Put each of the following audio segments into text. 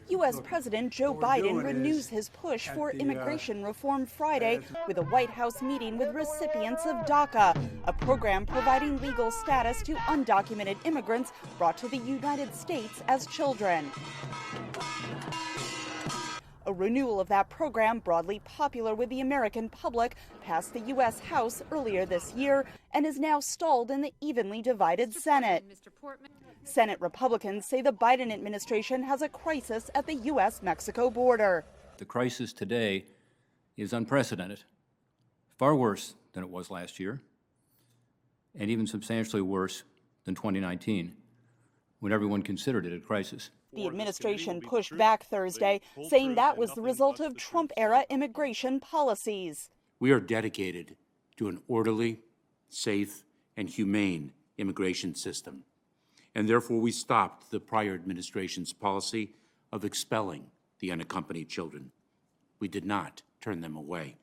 U.S. President Joe Biden renews his push for immigration reform Friday with a White House meeting with recipients of DACA, a program providing legal status to undocumented immigrants brought to the United States as children. A renewal of that program, broadly popular with the American public, passed the U.S. House earlier this year and is now stalled in the evenly divided Senate. Senate Republicans say the Biden administration has a crisis at the U.S.-Mexico border. The crisis today is unprecedented, far worse than it was last year, and even substantially worse than 2019, when everyone considered it a crisis. The administration pushed back Thursday, saying that was the result of Trump-era immigration policies. We are dedicated to an orderly, safe, and humane immigration system, and therefore we stopped the prior administration's policy of expelling the unaccompanied children. We did not turn them away.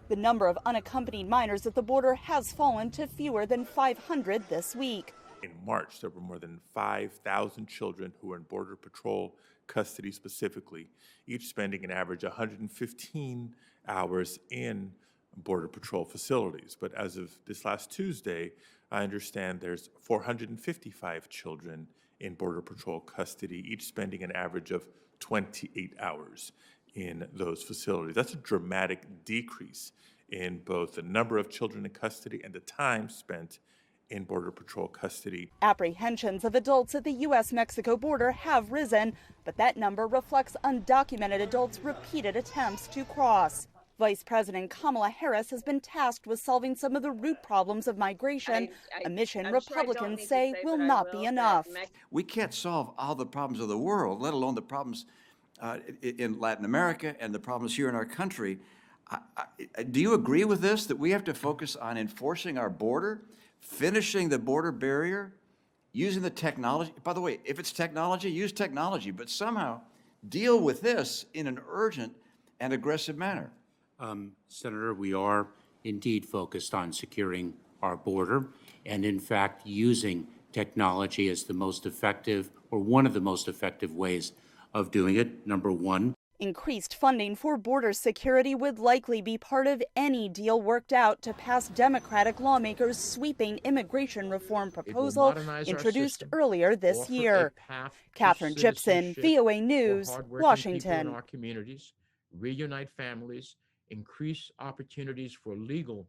The number of unaccompanied minors at the border has fallen to fewer than 500 this week. In March, there were more than 5,000 children who were in Border Patrol custody specifically, each spending an average 115 hours in Border Patrol facilities. But as of this last Tuesday, I understand there's 455 children in Border Patrol custody, each spending an average of 28 hours in those facilities. That's a dramatic decrease in both the number of children in custody and the time spent in Border Patrol custody. Apprehensions of adults at the U.S.-Mexico border have risen, but that number reflects undocumented adults' repeated attempts to cross. Vice President Kamala Harris has been tasked with solving some of the root problems of migration, a mission Republicans say will not be enough. We can't solve all the problems of the world, let alone the problems in Latin America and the problems here in our country. Do you agree with this, that we have to focus on enforcing our border, finishing the border barrier, using the technology? By the way, if it's technology, use technology, but somehow deal with this in an urgent and aggressive manner. Senator, we are indeed focused on securing our border and, in fact, using technology as the most effective or one of the most effective ways of doing it, number one. Increased funding for border security would likely be part of any deal worked out to pass Democratic lawmakers' sweeping immigration reform proposal introduced earlier this year. Catherine Gibson, VOA News, Washington. Reunite families, increase opportunities for legal